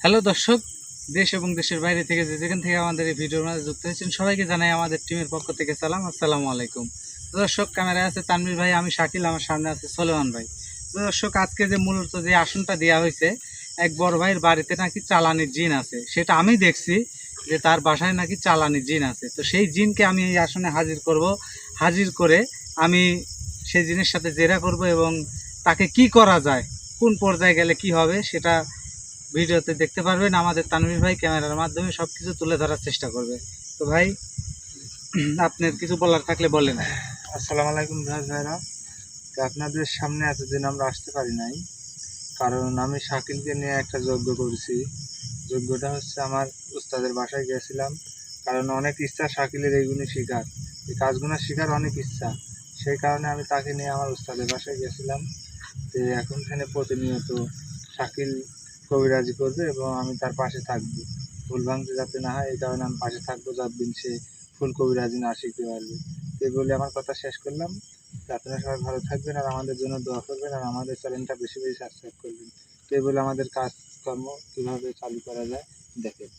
Hello দর্শক, দেশ এবং দেশের বাইরে থেকে যেখান থেকে আমাদের এই ভিডিওর মাঝে যুক্ত হয়েছেন সবাইকে জানাই আমাদের টিমের পক্ষ থেকে সালাম, আসসালামু আলাইকুম। দর্শক, ক্যামেরায় আছে তানভীর ভাই, আমি শাকিল, আমার সামনে আছে সোলেমান ভাই। দর্শক, আজকে যে মূলত যে আসনটা দেওয়া হয়েছে, এক বড় ভাইয়ের বাড়িতে নাকি চালানি জিন আছে, সেটা আমি দেখছি যে তার বাসায় নাকি চালানি জিন আছে। তো সেই জিনকে আমি এই আসনে হাজির করব, হাজির করে আমি সেই জিনের সাথে জেরা করব এবং তাকে কি করা যায়, কোন পর্যায়ে গেলে কি হবে সেটা ভিডিওতে দেখতে পারবেন। আমাদের তানভীর ভাই ক্যামেরার মাধ্যমে সব কিছু তুলে ধরার চেষ্টা করবে। তো ভাই, আপনার কিছু বলার থাকলে বলেন। আসসালামু আলাইকুম ভাইরা। তো আপনাদের সামনে এতদিন আমরা আসতে পারি নাই, কারণ আমি শাকিলকে নিয়ে একটা যজ্ঞ করেছি। যজ্ঞটা হচ্ছে আমার উস্তাদের বাসায় গিয়েছিলাম, কারণ অনেক ইচ্ছা শাকিলের এইগুলি শিকার, এই কাজগুলো শিকার অনেক ইচ্ছা। সেই কারণে আমি তাকে নিয়ে আমার উস্তাদের বাসায় গিয়েছিলাম। তো এখন এখানে প্রতিনিয়ত শাকিল কবিরাজি করবে এবং আমি তার পাশে থাকবো, ভুল ভাঙতে যাতে না হয়, এই কারণে আমি পাশে থাকবো যতদিন সে ফুল কবিরাজি না শিখতে পারবে। তো এই বলে আমার কথা শেষ করলাম। তো আপনারা সবাই ভালো থাকবেন আর আমাদের জন্য দোয়া করবেন আর আমাদের চ্যানেলটা বেশি বেশি সাবস্ক্রাইব করবেন। তো এই বলে আমাদের কাজকর্ম কীভাবে চালু করা যায় দেখেন।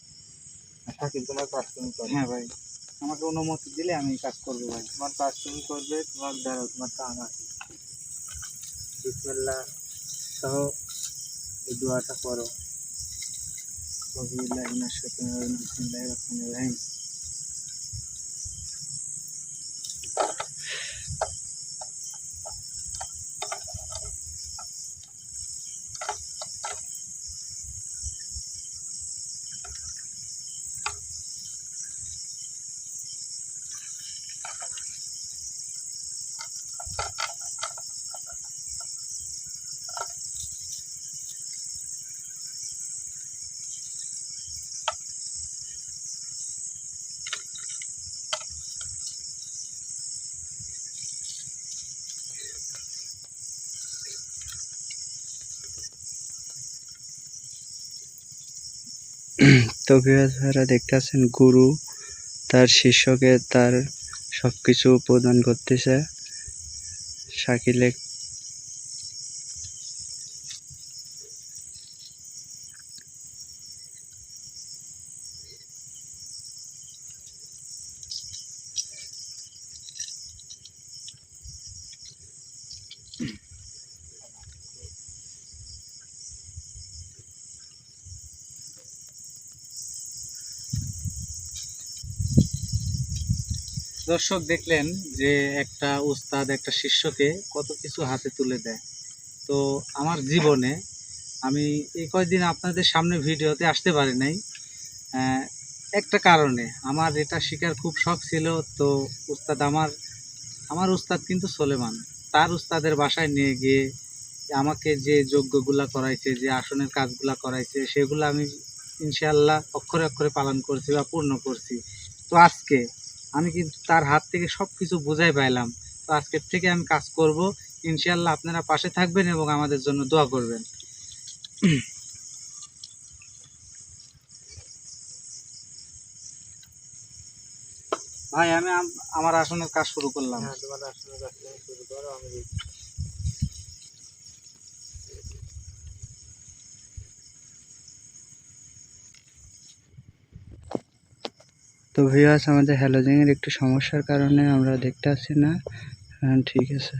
শাকিল, তোমার কাজ তুমি করো। হ্যাঁ ভাই, আমাকে অনুমতি দিলে আমি কাজ করবো ভাই। তোমার কাজ তুমি করবে, তোমার দাঁড়াও, তোমার কাজ আছে। বিসমিল্লাহ সহ এই দোয়াটা করো। বিসমিল্লাহির রহমানির রহিম, বিসমিল্লাহির রহমানির রহিম। তো ভাইরা দেখতে পাচ্ছেন, গুরু তার শিষ্যকে তার সবকিছু প্রদান করতেছে। শাকিলে দর্শক, দেখলেন যে একটা উস্তাদ একটা শিষ্যকে কত কিছু হাতে তুলে দেয়। তো আমার জীবনে আমি এই কয়দিন আপনাদের সামনে ভিডিওতে আসতে পারি নাই, আহ, একটা কারণে। আমার এটা শেখার খুব শখ ছিল। তো উস্তাদ আমার আমার উস্তাদ কিন্তু সোলেমান, তার উস্তাদের বাসায় নিয়ে গিয়ে আমাকে যে যজ্ঞগুলা করাইছে, যে আসনের কাজগুলা করাইছে, সেগুলো আমি ইনশাআল্লাহ অক্ষরে অক্ষরে পালন করছি বা পূর্ণ করছি। তো আজকে আমি কিন্তু তার হাত থেকে সব কিছু বুঝাই পাইলাম। তো আজকের থেকে আমি কাজ করব। ইনশাআল্লাহ আপনারা পাশে থাকবেন এবং আমাদের জন্য দোয়া করবেন। ভাই, আমি আমার আসনের কাজ শুরু করলাম। হ্যাঁ, তোমার আসলে কাজ তুমি শুরু করো, আমি তো ভিউয়ার্স, আমাদের হ্যালোজিং এর একটু সমস্যার কারণে আমরা দেখতে পাচ্ছি না। হ্যাঁ, ঠিক আছে।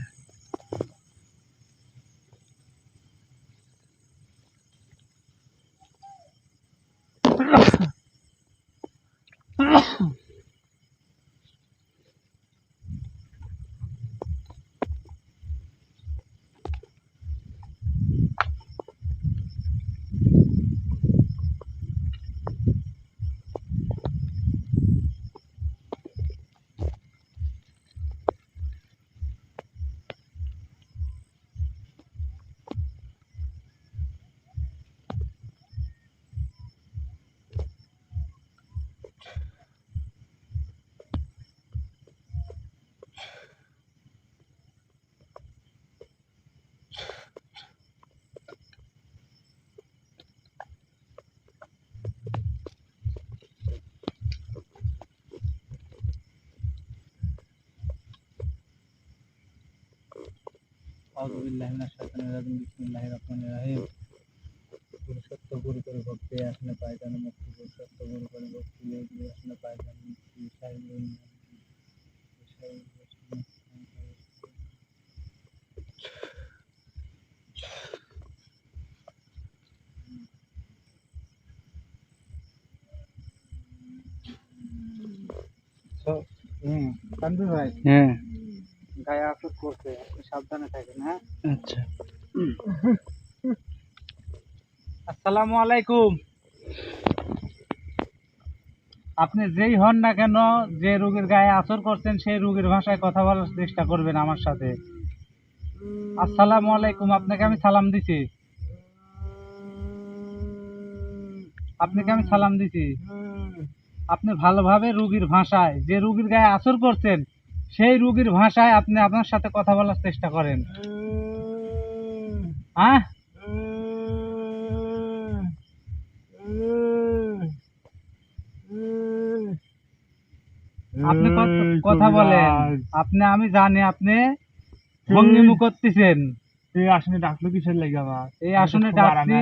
আউযু বিল্লাহি মিনাশ শাইতানির রাজিম, বিসমিল্লাহির রহমানির রহিম। গুরু করে ভক্তি আসনে পায়খানা মুক্তি সত্য গুরু করে ভক্তি আসনে পায়খানা মুক্তি তানভীর ভাই হ্যাঁ গায়ে আফসোস করছে, আপনি সাবধানে থাকেন। হ্যাঁ, আচ্ছা। আসসালামু আলাইকুম। আপনি যেই হন না কেন, যে রোগীর গায়ে আচর করছেন সেই রোগীর ভাষায় কথা বলার চেষ্টা করবেন আমার সাথে। আসসালামু আলাইকুম, আপনাকে আমি সালাম দিছি। আপনাকে আমি সালাম দিছি। আপনি ভালোভাবে রোগীর ভাষায়, যে রোগীর গায়ে আচর করছেন সেই রোগীর ভাষায় আপনি আপনার সাথে কথা বলার চেষ্টা করেন। হ্যাঁ, আপনি কথা বলেন। আপনি, আমি জানি আপনি ভঙ্গিমু করতেছেন। এই আসনে ডাকলো কিসের লাগে আবার? এই আসনে ডাকছি,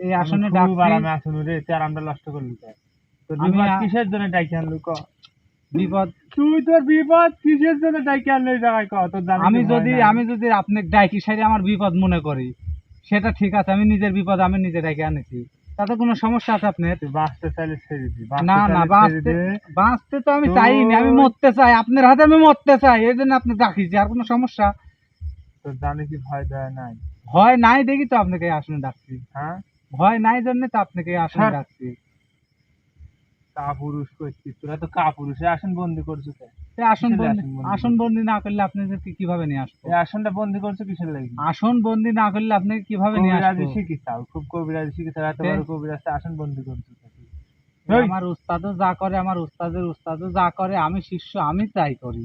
এই আসনে ডাকছি। আরামে আসুন রে, তুই আরামটা নষ্ট করলি কেন? তোর আমি বিপদ কিসের জন্য ডাকি আনলু ক? বিপদ, তুই তোর বিপদ কিসের জন্য ডাকি আনলু এই জায়গায় ক? তোর জানি আমি যদি আপনি ডাকি সাইডে আমার বিপদ মনে করি, সেটা ঠিক আছে। আমি নিজের বিপদ আমি নিজে ডাকি আনেছি, তাতে কোনো সমস্যা আছে আপনার? তুই বাঁচতে চাইলে ছেড়ে দি। না না, বাঁচতে তো আমি চাইনি, আমি মরতে চাই। আপনার হাতে আমি মরতে চাই, এই জন্য আপনি ডাকিছি। আর কোনো সমস্যা? তোর জানি কি ভয় দেয় নাই? ভয় নাই দেখি তো আপনাকে এই আসনে ডাকছি। হ্যাঁ, ভয় নাই জন্য তো আপনাকে এই আসনে হ্যাঁ। ডাকছি। কাপুরুষ করছিস তোরা, তো কাপুরুষে আসন বন্দি করছিস। এই আসন বন্দি না করলে আপনি কিভাবে নিয়ে আসবো? এই আসনটা বন্দি করছো কিসের লাগি? আসন বন্দি না করলে আপনি কিভাবে নিয়ে কবিরাজি আসবো? শিখিস তাও, খুব কবিরাজি শিখিস, এত বড় কবিরাজ আসন বন্দি করছিস। আমার উস্তাদও যা করে, আমার উস্তাদও যা করে, আমি শিষ্য, আমি তাই করি।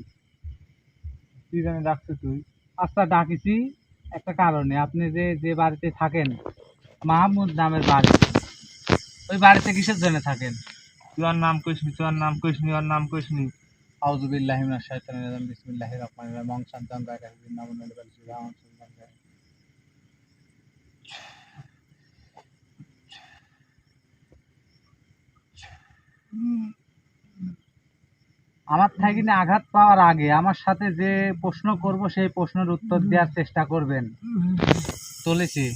তুই জানি ডাকছো তুই? আচ্ছা, ডাকিছি একটা কারণে। আপনি যে যে বাড়িতে থাকেন, মাহমুদ নামের বাড়ি, ওই বাড়িতে কিসের জন্য থাকেন? তুই ওর নাম কইসনি, তুই ওর নাম কইসনি, ওর নাম কইসনি। আউযু বিল্লাহি মিনাশ শাইতানির রাজিম, বিসমিল্লাহির রহমানির রহিম, ওং শান্তাং রাকাহিম নামুন নালিবাল সিরাম সুলতান গায়। আমার থাকিনে আঘাত পাওয়ার আগে আমার সাথে যে প্রশ্ন করব সেই প্রশ্নের উত্তর দেওয়ার চেষ্টা করবেন। তুলেছি।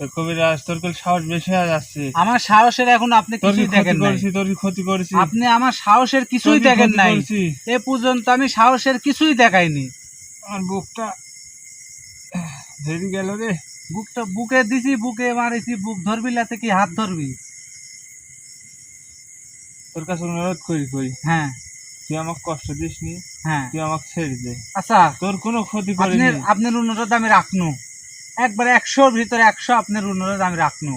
তোর কবিরাজ, তোর কোল সাহস বেশি হয়ে যাচ্ছে। আমার সাহসের এখন আপনি কিছুই দেখেন নাই। তোর ক্ষতি করেছি। আপনি আমার সাহসের কিছুই দেখেন নাই। এ পর্যন্ত আমি সাহসের কিছুই দেখাইনি। আমার বুকটা ধরে গেল রে। বুকে দিছি, বুকে মারিছি। বুক ধরবি লাতে কি হাত ধরবি? তোর কাছে অনুরোধ করি। হ্যাঁ, তুই আমাকে কষ্ট দিসনি। হ্যাঁ, তুই আমাকে ছেড়ে দে। আচ্ছা, তোর কোনো ক্ষতি করিনি। আপনার অনুরোধ আমি রাখনু, একবারে 100-র ভিতরে 100 আপনার অনুরোধ আমি রাখনু।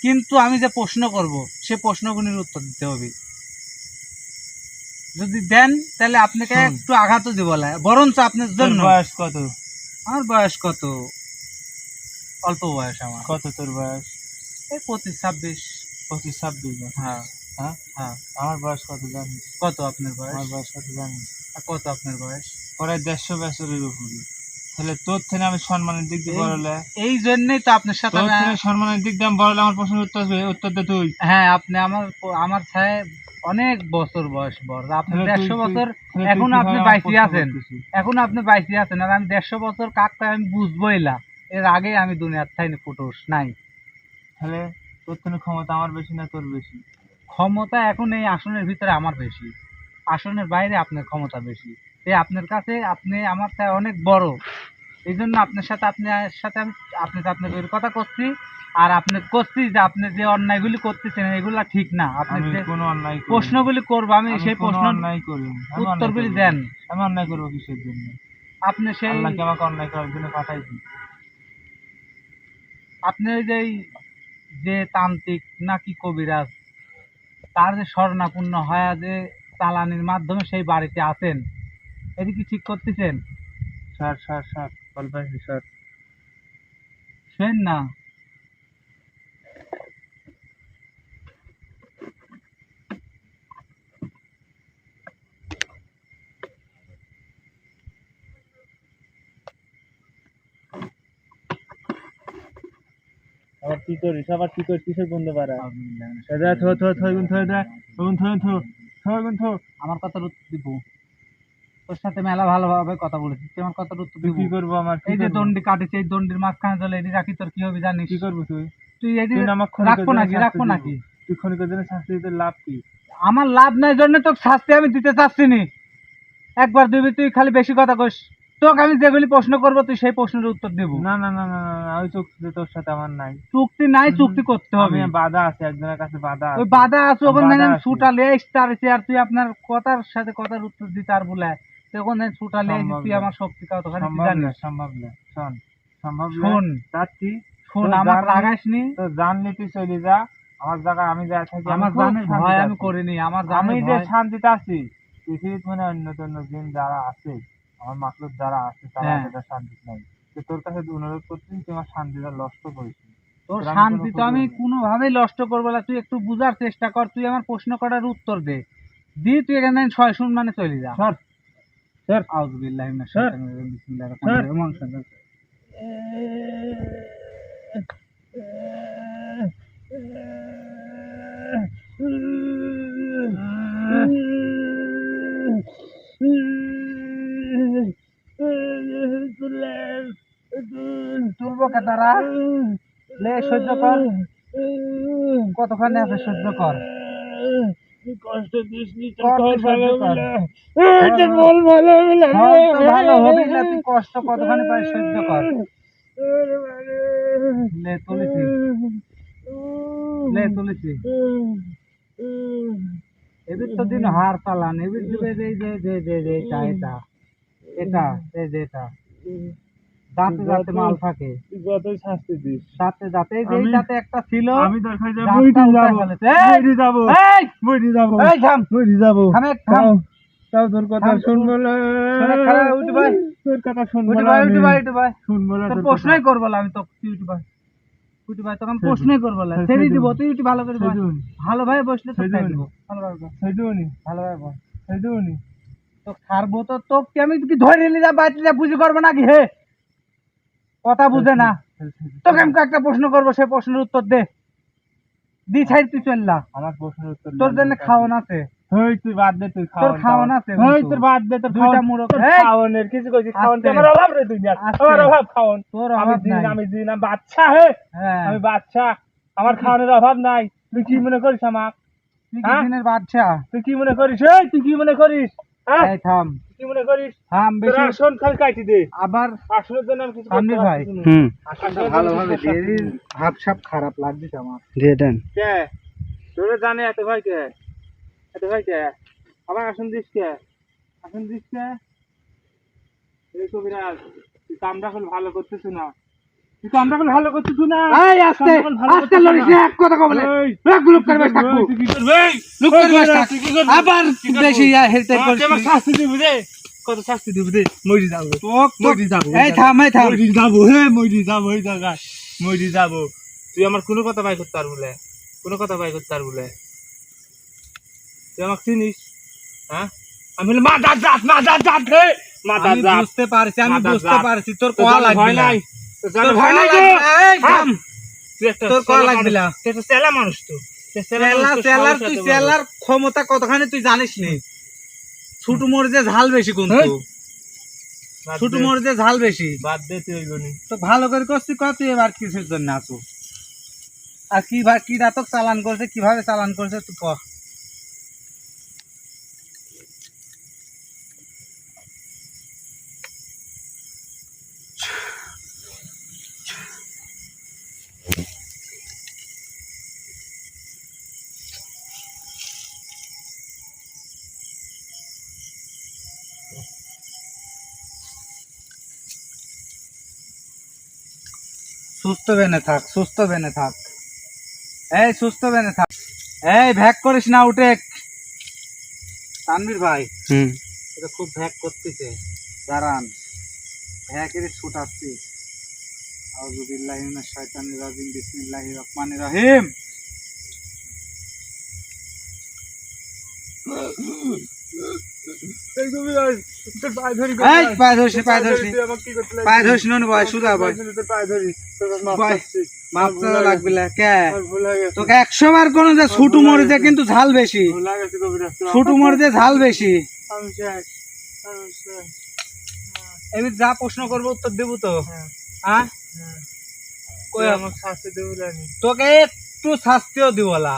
কিন্তু আমি যে প্রশ্ন করব সে প্রশ্নগুলির উত্তর দিতে হবে। যদি দেন তাহলে আপনাকে একটু আঘাতও দিব না, বরঞ্চ আপনার জন্য। বয়স কত? আমার বয়স কত? অল্প বয়স আমার। কত তোর বয়স? এই 25-26। 25-26? হ্যাঁ, হ্যাঁ, হ্যাঁ। আমার বয়স কত জানিস? কত আপনার বয়স? আমার বয়স কত জানিস? আর কত আপনার বয়স? প্রায় 150 বছরের উপরে। তাহলে তোর থেকে আমি সম্মানের দিক দিয়ে বড় হলে, এই জন্যই তো আপনার সাথে তোর থেকে সম্মানের দিক দিয়ে আমি বড় হলে আমার প্রশ্নের উত্তর দে তুই। হ্যাঁ, আপনি আমার ছায় অনেক বছর বয়স বড়। আপনি 150 বছর এখন আপনি বাইসে আছেন, আর আমি 150 বছর কাকটা আমি বুঝবোই না। এর আগে আমি দুনিয়ার থাইনি ফুটোস নাই। তাহলে তোর থেকে ক্ষমতা আমার বেশি না তোর বেশি? ক্ষমতা এখন এই আসনের ভিতরে আমার বেশি, আসনের বাইরে আপনার ক্ষমতা বেশি। আপনার কাছে আপনি আমার চাই অনেক বড়। এই জন্য আপনার সাথে আমি আপনার কথা করছি। আর আপনি করছি যে আপনি যে অন্যায়গুলি করতেছেন এগুলা ঠিক না। আপনি যে কোনো অন্যায় প্রশ্নগুলি করবো, আমি সেই প্রশ্ন অন্যায় করি, উত্তরগুলি দেন। আমি অন্যায় করবো কিসের জন্য? আপনি সেই আল্লাহকে আমাকে অন্যায় করার জন্য পাঠাইছি। আপনি ওই যে তান্ত্রিক নাকি কবিরাজ, তার যে শরণাপন্ন হয় যে চালানির মাধ্যমে সেই বাড়িতে আছেন, এটি কি ঠিক করতেছেন? স্যার বলবেন স্যার? শোন না, আবার কি করিস আবার কি করিস কিসের গন্ধ বাড়া এদা থো থো থো গুন থো দা গুন থো থো থো গুন থো আমার কথার উত্তর দিব। তোর সাথে মেলা ভালোভাবে কথা বলেছি, তুই আমার কথার উত্তর তুই দিব। কি করবো আমার এই যে দণ্ডি কাটিছে, এই দণ্ডির মাঝখানে চলে এটি রাখি, তোর কি হবে জানিস? কি করবো তুই তুই এটি তুই আমাকে রাখবো নাকি, রাখবো নাকি? তুই খনিকের জন্য শাস্তি দিতে লাভ কি? আমার লাভ নাই জন্য তোকে শাস্তি আমি দিতে চাচ্ছি নি। একবার দিবি, তুই খালি বেশি কথা কইস। তোকে আমি যেগুলি প্রশ্ন করবো তুই সেই প্রশ্নের উত্তর দেব। না না না না না ওই চুক্তি তোর সাথে আমার নাই। চুক্তি নাই, চুক্তি করতে হবে। আমি বাধা আছে একজনের কাছে বাধা আছে। ওই বাধা আছে, ওখানে বাধা আমি আছে। ছুটালে এসে আর তুই আপনার কথার সাথে কথার উত্তর দিতে আর বলে তখন ছুটালে সম্ভব তুই না। আমার শক্তি কতখানি তুই সম্ভব না জানিস? সম্ভব না শোন সম্ভব না শোন চাচ্ছি শোন, তোর আমার জানলি- রাগাস নি। তো জানলি তুই চলে যা আমার জায়গায় আমি যা থাকি আমার খুব জানে শান্তিতে ভয় আমি আছি। করিনি, আমার আমি জানে যে ভয়। শান্তিতে আছি পৃথিবীর মানে অন্য অন্য দিন যারা আছে আমার মাকলুক যারা আছে তারা হ্যাঁ। এতটা শান্তি নাই। তো তোর কাছে অনুরোধ করছি তুই আমার শান্তিটা নষ্ট করিস না। তোর তোর আমি শান্তি কোনো তো আমি প্রয়োজন নেই। কোনোভাবেই নষ্ট করবো না, তুই একটু বুঝার চেষ্টা কর। তুই আমার প্রশ্ন করার উত্তর দে, তুই এখানে ছয় শুন মানে চলে যা। সর সর আউযুবিল্লাহি মিনাশ স্যার। শাইতানির রাজিম, বিসমিল্লাহির রহমানির রহিম। তুলবো কে তারা? লে সহ্য কর, কতখানি আছে সহ্য কর। কষ্ট দিস নি কর, তুই সহ্য কর। বল ভালো হবে ফল তো ভালো হবেই না, তুই কষ্ট কতখানি পারিস সহ্য কর। লে তুলেছি, লে তুলেছি। এদের তো দিন হার চালান, এদের দিবে এই যে যে যে যে এটা এটা এটা এই যে এটা দাঁতে দাঁতে মাল থাকে, যতই শাস্তি দিস দাঁতে দাঁতে এই যে এই আমি- দাঁতে একটা ছিল, আমি দরকার যাব দাঁতটা বইটি উল্টায় যাব ফেলেছে। এই! বইটি যাব এই! বইটি যাব এই থাম, বইটি যাব থাম এক থাম। তাও তোর কথা থাম, শুনবো না শোনে খারাপ, উঠে ভাই, তোর কথা শুনবো উঠে না ভাই, আমি। উঠে ভাই, উঠে ভাই। শুনবো না তোর তোর প্রশ্নই কথা। করবো না আমি তো, তুই উঠে ভাই, উঠে ভাই, তোকে আমি সেই প্রশ্নই করবো না, সেই ছেড়ে সেই দিব। দিবো। তুই উঠে ভালো করে ভাই, সেজুন ভালোভাবে বসলে তো সেই খাই দিবো। দিব, ভালোভাবে বস, সেজুনি ভালোভাবে বস। সেজুনি তো ছাড়বো তো, তোকে আমি কি ধরে নিয়ে যা বাইরে যা বুঝি করবো নাকি? হে, কথা বুঝে না। তোকে আমি একটা প্রশ্ন করবো, সে প্রশ্নের উত্তর দে। দি ছাড়, তুই চললা। আমার প্রশ্নের উত্তর তোর জন্য খাওয়ান আছে, হেই তুই বাদ দে তুই তোর খাওয়ান আছে হেই কিন্তু। তোর বাদ দে তোর দুইটা খাওয়ান মোরগ, তোর এই! খাওয়ানের কিছু কইছিস খাওয়ান আস্তে। আমার অভাব রে দুনিয়া আস্তে। আমার অভাব খাওয়ান তোর আমি অভাব নাই। আমি বাচ্চা হে হ্যাঁ, আমি বাচ্চা আমার খাওয়ানোর অভাব নাই তুই কি মনে করিস আমার তুই কি হ্যাঁ? দিনের বাদশা? তুই কি মনে করিস এই তুই কি মনে করিস হ্যাঁ এই থাম, তুই কি মনে করিস থাম তোর বেশি। আসন খালি কাটি দে আবার আসনের জন্য আমি কিছু সামনে করতে ভাই। পারতেছি না। হুম আসনটা ভালোভাবে দিয়ে দিস, হাফ সাপ খারাপ লাগছে আমার। দিয়ে দেন। কে তোরে জানে এত ভাই কে এত ভাই কে আবার আসন দিস কে আসন দিস কে এই কবিরাজ তুই কামটা খুব ভালো করতেছ না তুই কামটা খুব ভালো করতেছ না এই আস্তে আস্তে লড়িস না, এক কথা কবলে এক লোক করবে থাকবো, তুই কি করবে লোক করবে থাক। তুই কি করবি? আবার বেশি হেলতে আমাকে আমার করছিস। শাস্তি দিবি রে কত শাস্তি দিবি রে মরি যাবো মরি যাবো এই থাম, এই থাম। মরি যাবো হে মরি যাবো এই জায়গায় মরি যাবো তুই আমার কোনো কথা বাই করতে পারবো না কোনো কথা বাই করতে পারবো না তুই আমাকে চিনিস হ্যাঁ আমি হলো মাদার জাত হে মাদার আমি জাত বুঝতে পারছি, আমি মাদার বুঝতে জাত। পারছি, তোর তোর কয়া জানে লাগবে ভয় না। নাই তোর জানে তোর ভয় নাই কয়া তো? লাগবে না। এই থাম, তুই একটা তোর কয়া ছেলে লাগবে মানুষ। না। তুই একটা ছেলে মানুষ তো তুই ছেলে মানুষ, তোর সেলার সাহস তুই এত বড়। সেলার ক্ষমতা কতখানি তুই জানিস নি। ছুটু মরিচে ঝাল বেশি কিন্তু, হেই। বাদ ছুটু দে, মরিচে ঝাল বেশি। বাদ দে তুই ওইগুনি তো ভালো করে করছিস, কত তুই এবার কিসের জন্য আসো? আর কি নাটক চালান করছে, কিভাবে চালান করছে তুই কহ। সুস্থ বেনে থাক, সুস্থ বেনে থাক, এই সুস্থ বেনে থাক, এই ভ্যাক করিস না, উঠে। তানভীর ভাই, হুম এটা খুব ভ্যাক করতেছে, দাঁড়ান, ভ্যাকের ছুটাচ্ছি। আউযুবিল্লাহি মিনাশ শাইতানির রাজিম, বিসমিল্লাহির রহমানির রহিম। এই কবিরাজ তোর পায়ে ধরি এই পায়ে ধরিস তুই আমাকে কি করতে পায়ে ধরিস ননি বয় সুদা বয় তোর পায়ে ধরি তোর মাফ বয়। করছি মাপ চাওয়া লাগবে না কে আমার ভুল হয়ে গেছে তোকে 100 বার কোন যে ছুটু মরিতে কিন্তু ঝাল বেশি ভুল হয়ে গেছে কবিরাজ তুই ছুটু মরিতে ঝাল বেশি আমি শেষ আমি শেষ এমনি যা প্রশ্ন করবো উত্তর দেবো তো হ্যাঁ হ্যাঁ হ্যাঁ কই তুই আমাকে শাস্তি দেবো জানি তোকে একটু শাস্তিও দিবলা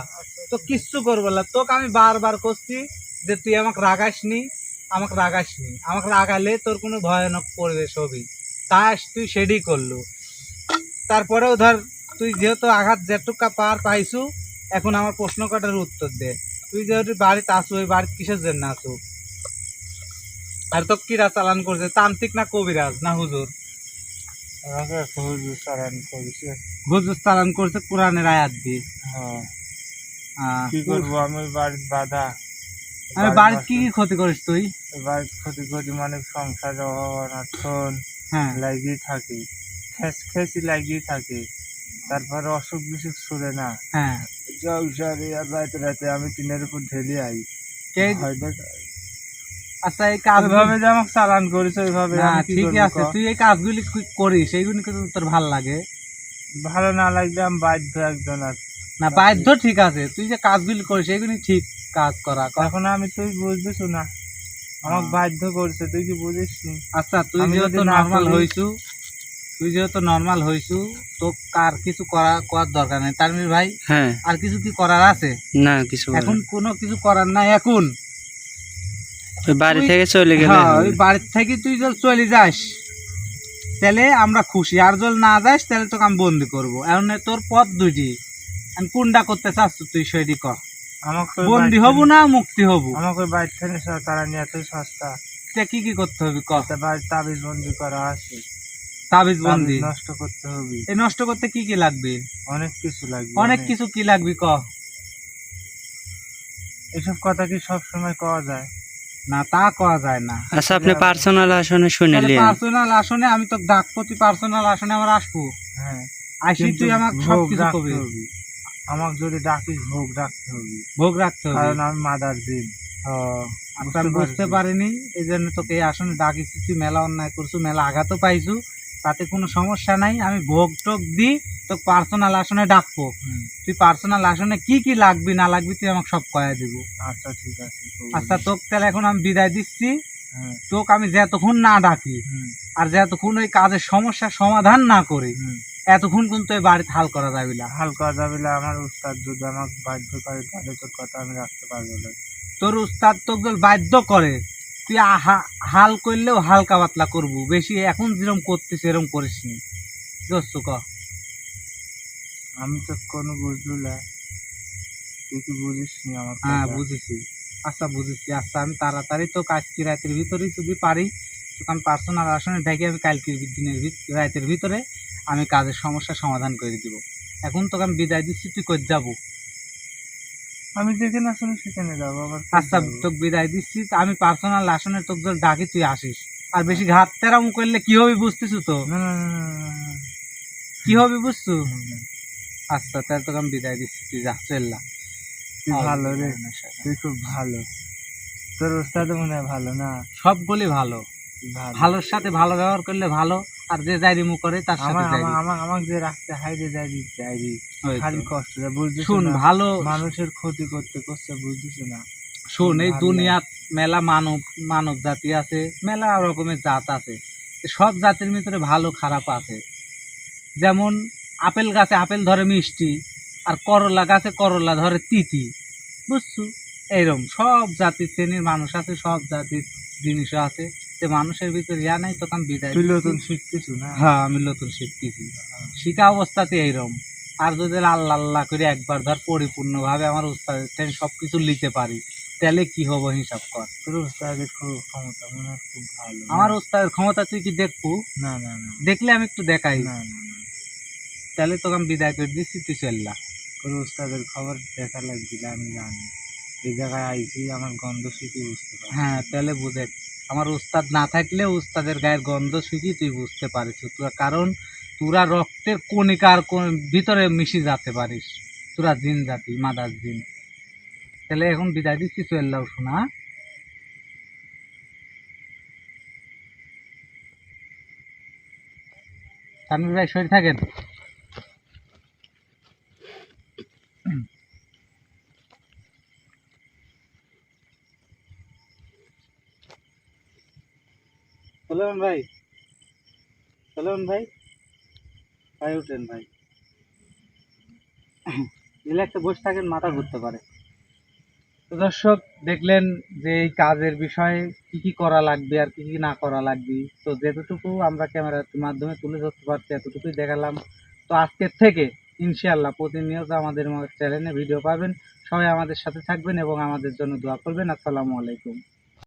তো কিচ্ছু করবো না তোকে আমি বারবার করছি যে তুই আমাকে রাগাসনি আমাকে রাগালে তোর কোনো ভয়ানক পরিবেশ হবি তাই তুই সেটাই করলু তারপরেও ধর তুই যেহেতু আঘাত যেটুকা পাইছু এখন আমার প্রশ্ন কটার উত্তর দে তুই যেহেতু বাড়িতে আসু ওই বাড়িতে কিসের জন্য আসু আর তো কিরা চালান করছে তান্ত্রিক না কবিরাজ না হুজুর আমাকে একটা হুজুর চালান করেছে হুজুর চালান করছে কোরআনের আয়াত দিয়ে হ্যাঁ আহ, কি করবো আমি বাড়ির বাধা আমি বাড়িতে কি কি ক্ষতি করিস তুই বাড়ির ক্ষতি ক্ষতি মানে সংসার অনর্থন হ্যাঁ লাগিয়ে থাকে খেসি লাগিয়ে থাকে তারপরে অসুখ বিসুখ ছুড়ে না হ্যাঁ জলসারে আর রাতে রাতে আমি টিনের উপর ঢেলে আই কে- হয়তো আচ্ছা এই কাজ ওইভাবে যে আমাকে চালান করেছে ওইভাবে না আমি কি ঠিকই করবো আছে ক? তুই এই কাজগুলি করিস এইগুলি কিন্তু তোর ভাল লাগে ভালো না লাগলে আমি বাধ্য একজন আর না বাধ্য ঠিক আছে তুই যে কাজগুলি করিস এইগুলি ঠিক কাজ করা এখন আমি তুই বুঝতেছ না আমাকে বাধ্য করছে তুই কি বুঝিস নি? আচ্ছা তুই আমি যেহেতু যদি না নর্মাল করি- হইছু তো কার কিছু করার দরকার নেই তানভীর ভাই হ্যাঁ আর কিছু কি করার আছে না কিছু বলার এখন কোনো কিছু করার নাই এখন ওই বাড়ি তুই- থেকে চলে গেলে হ্যাঁ, হবে। ওই বাড়ির থেকে তুই যদি চলে যাস তাহলে আমরা খুশি আর যদি না যাস তাহলে তোকে আমি বন্দি করবো এখন তোর পথ দুইটি এখন কোনটা করতে চাস তুই সেটি কর আমাকে ওই বন্দি বাড়ি হব থেকে- না মুক্তি হব আমাকে ওই বাড়ি থেকে তারা নিয়ে এতই সস্তা তা কি কি করতে হবে ক তা বাড়ির তাবিজ বন্দি করা আছে তাবিজ বন্দি তাবিজ নষ্ট করতে হবে এই নষ্ট করতে কি কি লাগবে অনেক কিছু লাগবে অনেক কিছু কি লাগবে ক এসব কথা কি সব সময় কওয়া যায় না তা করা যায় না আচ্ছা আপনি পার্সোনাল আসনে শুনিলেন পার্সোনাল আসনে আমি তো ডাকপতি পার্সোনাল আসনে আমার আসবো হ্যাঁ আসি কিন্তু তুই আমাকে সব ভোগ কিছু রাখতে কবি হবে। আমাকে যদি ডাকিস ভোগ রাখতে হবে ভোগ রাখতে হবে কারণ আমি মাদার দিন ও, আচ্ছা আমি বুঝতে বুঝতে পারছি। পারিনি এই জন্য তোকে এই আসনে ডাকিছি তুই মেলা অন্যায় করছু মেলা আঘাতও পাইছু তাতে কোনো সমস্যা নাই আমি ভোগ টোক দিই তো পার্সোনাল আসনে ডাকবো হুম, তুই পার্সোনাল আসনে কি কি লাগবি না লাগবি তুই আমাকে সব কয়ে দিব আচ্ছা ঠিক আছে আচ্ছা তোকে তাহলে এখন আমি বিদায় দিচ্ছি হ্যাঁ, তোকে আমি যতক্ষণ না ডাকি হুম, আর যতক্ষণ ওই কাজের সমস্যার সমাধান না করি হুম। এতক্ষণ কিন্তু এই বাড়িতে হাল করা যাবে না হালকা যাবে না, আমার উস্তাদ যদি আমাকে বাধ্য করে তাহলে তোর কথা আমি রাখতে পারবো না তোর উস্তাদ তোকে যদি বাধ্য করে তুই হাল করলেও হালকা পাতলা করবো বেশি এখন যেরকম করতিস এরকম করিস নি কি করছো ক আমি তো কোনো বুঝলু না তুই কি বুঝিস নি আমার হ্যাঁ কথা? বুঝেছি আচ্ছা বুঝেছি আচ্ছা আমি তাড়াতাড়ি তো কালকে রাতের ভিতরেই যদি পারি তোকে আমি পার্সোনাল আসনে ডেকে আমি কালকে রাতের ভিতরে আমি কাজের সমস্যার সমাধান করে দিব এখন তোকে আমি বিদায় দিচ্ছি তুই কই যাবো আমি যেখানে আসলে সেখানে যাবো আবার আচ্ছা তোকে বিদায় দিচ্ছি তা আমি পার্সোনাল আসনে তোকে যদি ডাকি তুই আসিস আর বেশি ঘাত তেরাম করলে কি হবে বুঝতেছো তো না না না, না, না, না, কি হবে বুঝছো না, না। আচ্ছা তাহলে তোকে আমি বিদায় দিচ্ছি তুই যা চললা তুই ভালো রে তুই খুব ভালো তোর উস্তাদ মনে হয় ভালো না সবগুলি ভালো তুই ভালো ভালোর সাথে ভালো ব্যবহার করলে ভালো আর যে যাই রিমু করে তার সাথে আমার যাই আমার আমার আমাকে যে রাখতে হাইরে যাই যাইরি খালি কষ্ট দেয় বুঝছিস শুন না? ভালো মানুষের ক্ষতি করতে করতে বুঝছিস না শুন এই ভালো। দুনিয়াত মেলা মানব জাতি আছে মেলা রকমের জাত আছে সব জাতির ভিতরে ভালো খারাপ আছে যেমন আপেল গাছে আপেল ধরে মিষ্টি আর করলা গাছে করলা ধরে তিতি বুঝছো এইরকম সব জাতির শ্রেণীর মানুষ আছে সব জাতির জিনিসও আছে যে মানুষের ভিতরে ইয়া নাই তখন বিদায় তুই দিচ্ছি। নতুন শিখতেছু না হ্যাঁ আমি নতুন শিখতেছি শিখা অবস্থাতে এইরকম আর যদি আল্লাহ আল্লাহ করে একবার ধর পরিপূর্ণভাবে আমার উস্তাদের থেকে সবকিছু নিতে পারি তাহলে কি হবো হিসাব কর তোর উস্তাদের খুব ক্ষমতা মনে হয় খুব ভালো আমার উস্তাদের ক্ষমতা তুই কি দেখবো না না না দেখলে আমি একটু দেখাই না না না তাহলে তোকে আমি বিদায় করে দিচ্ছি তুই চললা তোর উস্তাদের খবর দেখা লাগছিল আমি জানি এই জায়গায় আইছি আমার গন্ধ শিখে বুঝতে পারি হ্যাঁ তাহলে বুঝে আমার উস্তাদ না থাকলে উস্তাদের গায়ের গন্ধ শিখি তুই বুঝতে পারিস তোরা কারণ তোরা রক্তের কণিকার ভিতরে মিশে যেতে পারিস তোরা জিন জাতি মাদার জিন তাহলে এখন বিদায় দিচ্ছি চললাও শোনা তানভীর ভাই সরে থাকেন। সোলেমান ভাই, সোলেমান ভাই, ভাই উঠেন ভাই, রিল্যাক্সে বসে থাকেন, মাথা ঘুরতে পারে। তো দর্শক দেখলেন যে এই কাজের বিষয়ে কি কি করা লাগবে আর কি কি না করা লাগবে। তো যেতটুকু আমরা ক্যামেরার মাধ্যমে তুলে ধরতে পারছি এতটুকুই দেখালাম। তো আজকের থেকে ইনশাআল্লাহ প্রতিনিয়ত আমাদের চ্যানেলে ভিডিও পাবেন। সবাই আমাদের সাথে থাকবেন এবং আমাদের জন্য দোয়া করবেন। আসসালামু আলাইকুম।